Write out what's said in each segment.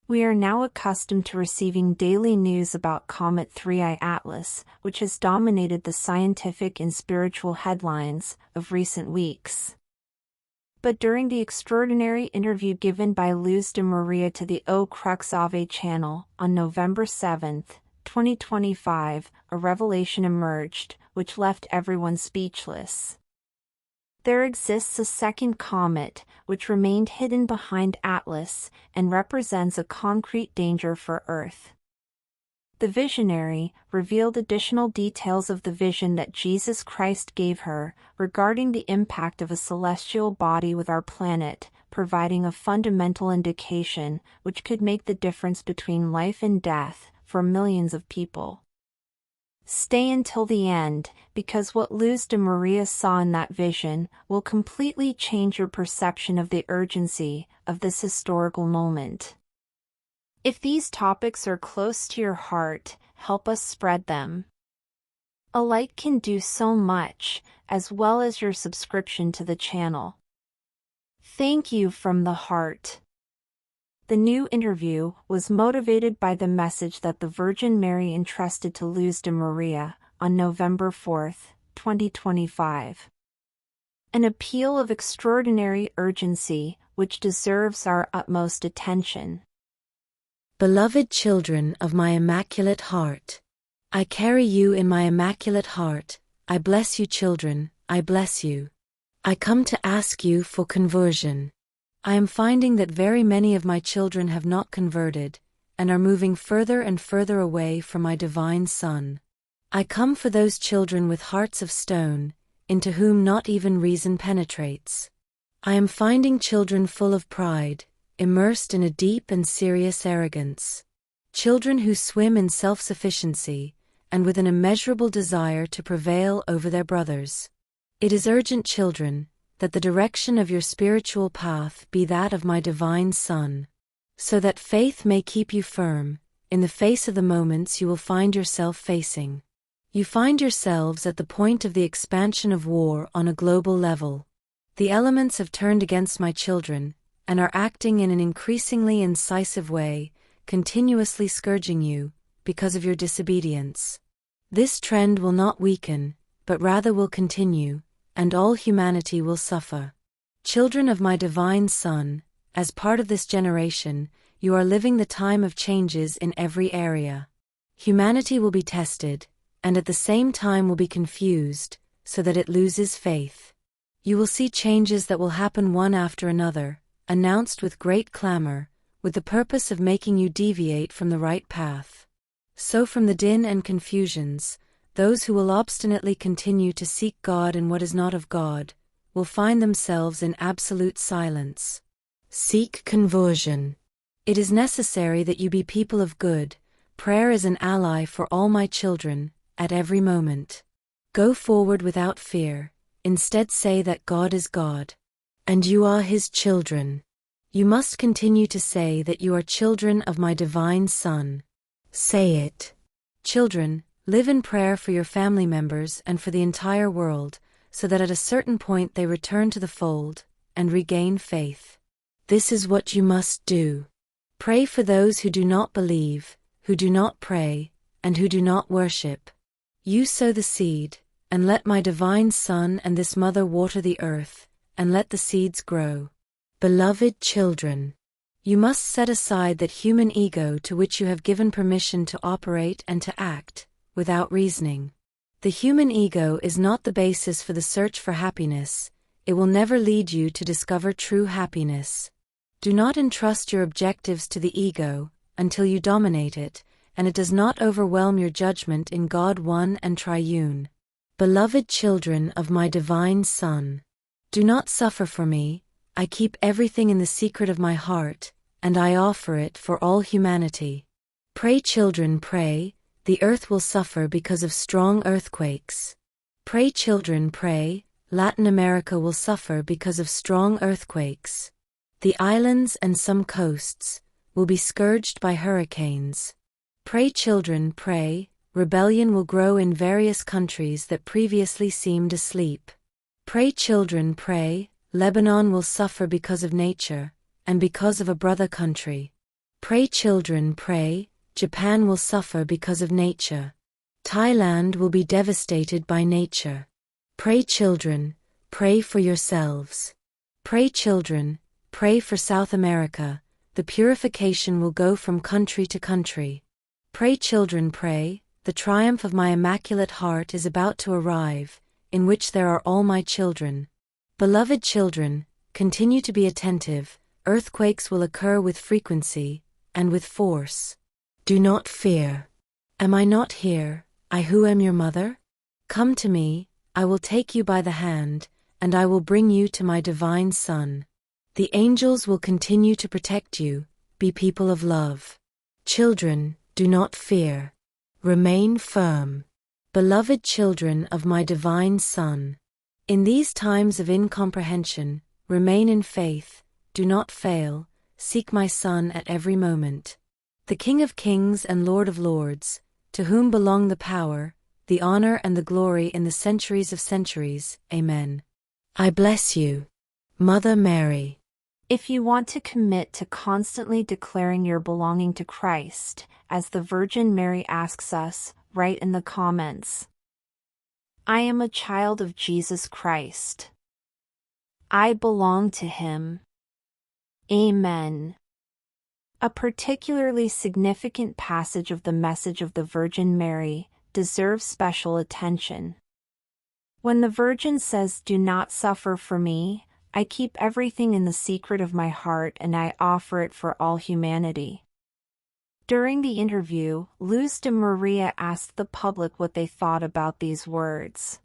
We are now accustomed to receiving daily news about Comet 3IAtlas, which has dominated the scientific and spiritual headlines of recent weeks. But during the extraordinary interview given by LUZ de María to the O Crux Ave channel on November 7, 2025, a revelation emerged, which left everyone speechless. There exists a second comet, which remained hidden behind Atlas, and represents a concrete danger for Earth. The visionary revealed additional details of the vision that Jesus Christ gave her regarding the impact of a celestial body with our planet, providing a fundamental indication which could make the difference between life and death for millions of people. Stay until the end, because what LUZ de María saw in that vision will completely change your perception of the urgency of this historical moment. If these topics are close to your heart, help us spread them. A like can do so much, as well as your subscription to the channel. Thank you from the heart. The new interview was motivated by the message that the Virgin Mary entrusted to LUZ de María on November 4, 2025. An appeal of extraordinary urgency which deserves our utmost attention. Beloved children of my immaculate heart, I carry you in my immaculate heart. I bless you, children, I bless you. I come to ask you for conversion. I am finding that very many of my children have not converted, and are moving further and further away from my divine Son. I come for those children with hearts of stone, into whom not even reason penetrates. I am finding children full of pride, immersed in a deep and serious arrogance. Children who swim in self-sufficiency, and with an immeasurable desire to prevail over their brothers. It is urgent, children, that the direction of your spiritual path be that of my divine Son, so that faith may keep you firm, in the face of the moments you will find yourself facing. You find yourselves at the point of the expansion of war on a global level. The elements have turned against my children, and are acting in an increasingly incisive way, continuously scourging you, because of your disobedience. This trend will not weaken, but rather will continue, and all humanity will suffer. Children of my divine Son, as part of this generation, you are living the time of changes in every area. Humanity will be tested, and at the same time will be confused, so that it loses faith. You will see changes that will happen one after another, announced with great clamor, with the purpose of making you deviate from the right path. So from the din and confusions, those who will obstinately continue to seek God in what is not of God, will find themselves in absolute silence. Seek conversion. It is necessary that you be people of good. Prayer is an ally for all my children, at every moment. Go forward without fear, instead say that God is God. And you are His children. You must continue to say that you are children of my divine Son. Say it. Children, live in prayer for your family members and for the entire world, so that at a certain point they return to the fold, and regain faith. This is what you must do. Pray for those who do not believe, who do not pray, and who do not worship. You sow the seed, and let my divine Son and this mother water the earth, and let the seeds grow. Beloved children, you must set aside that human ego to which you have given permission to operate and to act, without reasoning. The human ego is not the basis for the search for happiness. It will never lead you to discover true happiness. Do not entrust your objectives to the ego, until you dominate it, and it does not overwhelm your judgment in God one and triune. Beloved children of my divine Son, do not suffer for me. I keep everything in the secret of my heart, and I offer it for all humanity. Pray, children, pray. The earth will suffer because of strong earthquakes. Pray, children, pray. Latin America will suffer because of strong earthquakes. The islands and some coasts will be scourged by hurricanes. Pray, children, pray. Rebellion will grow in various countries that previously seemed asleep. Pray, children, pray. Lebanon will suffer because of nature, and because of a brother country. Pray children, pray. Japan will suffer because of nature. Thailand will be devastated by nature. Pray children, pray for yourselves. Pray children, pray for South America. The purification will go from country to country. Pray children, pray. The triumph of my immaculate heart is about to arrive, in which there are all my children. Beloved children, continue to be attentive. Earthquakes will occur with frequency, and with force. Do not fear. Am I not here, I who am your mother? Come to me, I will take you by the hand, and I will bring you to my divine Son. The angels will continue to protect you. Be people of love. Children, do not fear. Remain firm. Beloved children of my divine Son. In these times of incomprehension, remain in faith, do not fail, seek my Son at every moment. The King of Kings and Lord of Lords, to whom belong the power, the honor and the glory in the centuries of centuries. Amen. I bless you, Mother Mary. If you want to commit to constantly declaring your belonging to Christ, as the Virgin Mary asks us, write in the comments. I am a child of Jesus Christ. I belong to Him. Amen. A particularly significant passage of the message of the Virgin Mary deserves special attention. When the Virgin says, "Do not suffer for me," I keep everything in the secret of my heart and I offer it for all humanity. During the interview, LUZ de María asked the public what they thought about these words.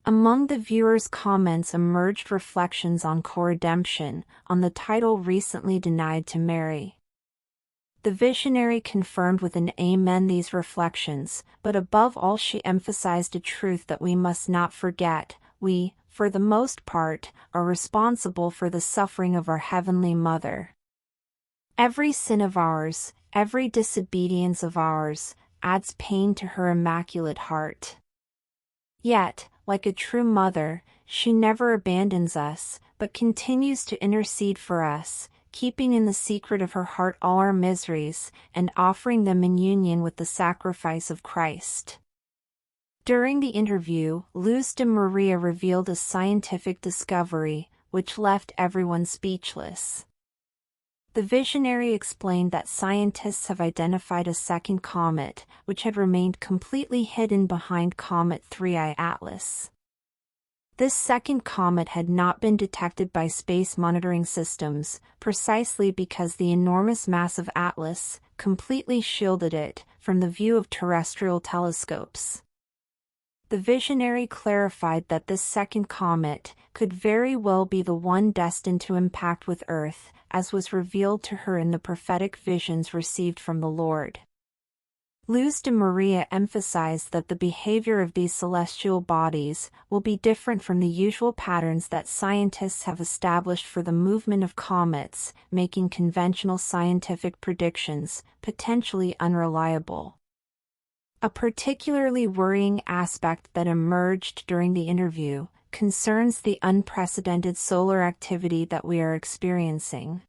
Among the viewers' comments emerged reflections on co-redemption, on the title recently denied to Mary. The visionary confirmed with an amen these reflections, but above all she emphasized a truth that we must not forget: we, for the most part, are responsible for the suffering of our Heavenly Mother. Every sin of ours, every disobedience of ours, adds pain to her immaculate heart. Yet, like a true mother, she never abandons us, but continues to intercede for us, keeping in the secret of her heart all our miseries, and offering them in union with the sacrifice of Christ. During the interview, LUZ de María revealed a scientific discovery, which left everyone speechless. The visionary explained that scientists have identified a second comet, which had remained completely hidden behind Comet 3IAtlas. This second comet had not been detected by space monitoring systems, precisely because the enormous mass of Atlas completely shielded it from the view of terrestrial telescopes. The visionary clarified that this second comet could very well be the one destined to impact with Earth, as was revealed to her in the prophetic visions received from the Lord. LUZ de María emphasized that the behavior of these celestial bodies will be different from the usual patterns that scientists have established for the movement of comets, making conventional scientific predictions potentially unreliable. A particularly worrying aspect that emerged during the interview concerns the unprecedented solar activity that we are experiencing.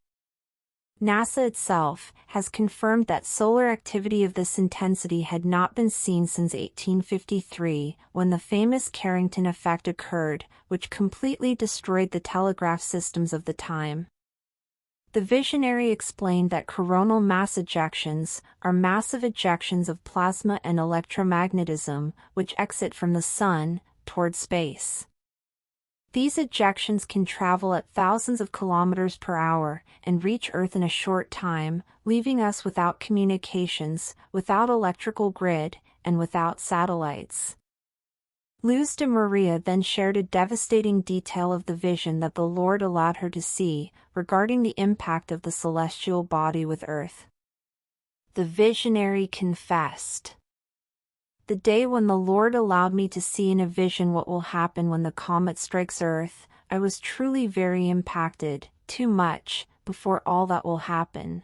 NASA itself has confirmed that solar activity of this intensity had not been seen since 1853, when the famous Carrington effect occurred, which completely destroyed the telegraph systems of the time. The visionary explained that coronal mass ejections are massive ejections of plasma and electromagnetism, which exit from the Sun toward space. These ejections can travel at thousands of kilometers per hour and reach Earth in a short time, leaving us without communications, without electrical grid, and without satellites. LUZ de María then shared a devastating detail of the vision that the Lord allowed her to see, regarding the impact of the celestial body with Earth. The visionary confessed, "The day when the Lord allowed me to see in a vision what will happen when the comet strikes Earth, I was truly very impacted, too much, before all that will happen."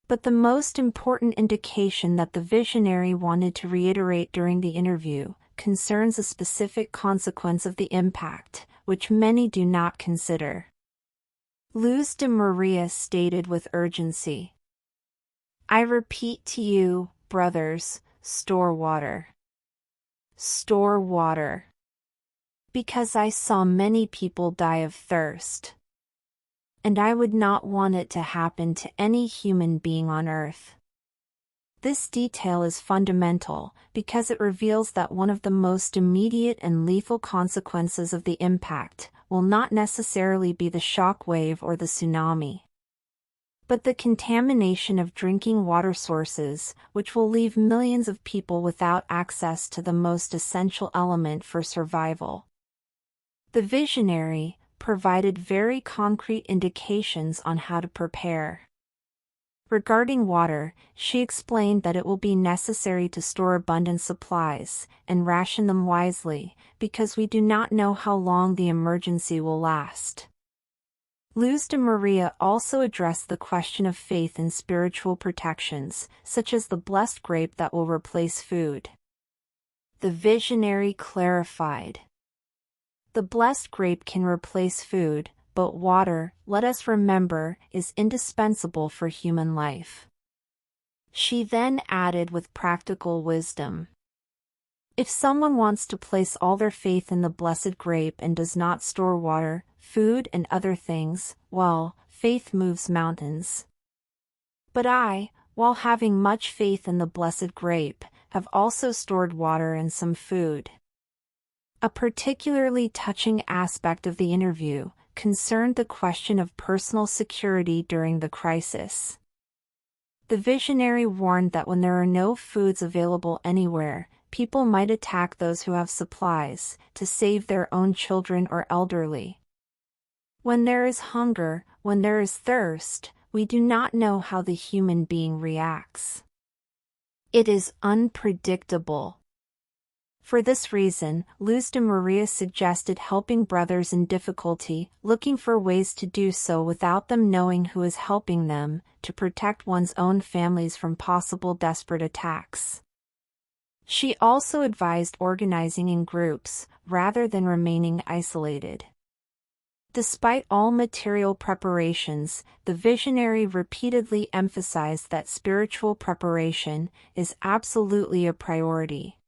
But the most important indication that the visionary wanted to reiterate during the interview concerns a specific consequence of the impact, which many do not consider. LUZ de María stated with urgency, I repeat to you, brothers, store water. Store water. Because I saw many people die of thirst. And I would not want it to happen to any human being on earth. This detail is fundamental because it reveals that one of the most immediate and lethal consequences of the impact will not necessarily be the shock wave or the tsunami, but the contamination of drinking water sources, which will leave millions of people without access to the most essential element for survival. The visionary provided very concrete indications on how to prepare. Regarding water, she explained that it will be necessary to store abundant supplies and ration them wisely, because we do not know how long the emergency will last. LUZ de María also addressed the question of faith in spiritual protections, such as the blessed grape that will replace food. The visionary clarified. The blessed grape can replace food, but water, let us remember, is indispensable for human life. She then added with practical wisdom. If someone wants to place all their faith in the blessed grape and does not store water, food and other things, well, faith moves mountains. But I, while having much faith in the blessed grape, have also stored water and some food. A particularly touching aspect of the interview concerned the question of personal security during the crisis. The visionary warned that when there are no foods available anywhere, people might attack those who have supplies, to save their own children or elderly. When there is hunger, when there is thirst, we do not know how the human being reacts. It is unpredictable. For this reason, LUZ de María suggested helping brothers in difficulty, looking for ways to do so without them knowing who is helping them, to protect one's own families from possible desperate attacks. She also advised organizing in groups, rather than remaining isolated. Despite all material preparations, the visionary repeatedly emphasized that spiritual preparation is absolutely a priority.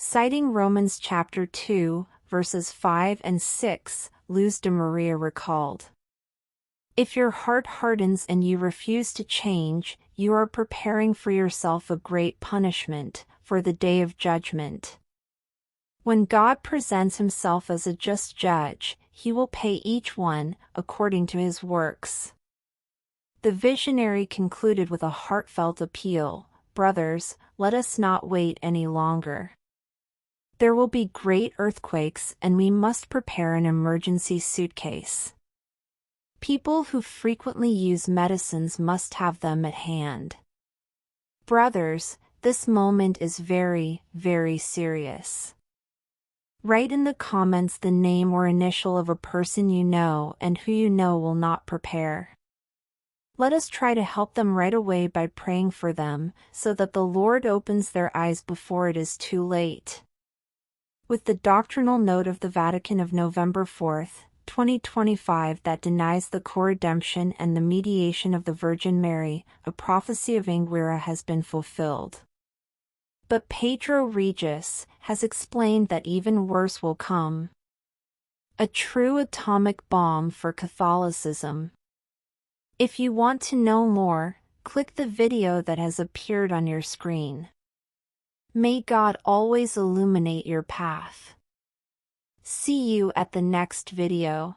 Citing Romans chapter 2, verses 5 and 6, LUZ de María recalled, "If your heart hardens and you refuse to change, you are preparing for yourself a great punishment, for the day of judgment. When God presents himself as a just judge, he will pay each one according to his works." The visionary concluded with a heartfelt appeal, "Brothers, let us not wait any longer. There will be great earthquakes and we must prepare an emergency suitcase. People who frequently use medicines must have them at hand. Brothers, this moment is very, very serious. Write in the comments the name or initial of a person you know and who you know will not prepare. Let us try to help them right away by praying for them, so that the Lord opens their eyes before it is too late." With the doctrinal note of the Vatican of November 4, 2025 that denies the co-redemption and the mediation of the Virgin Mary, a prophecy of Anguera has been fulfilled. But Pedro Regis has explained that even worse will come. A true atomic bomb for Catholicism. If you want to know more, click the video that has appeared on your screen. May God always illuminate your path. See you at the next video.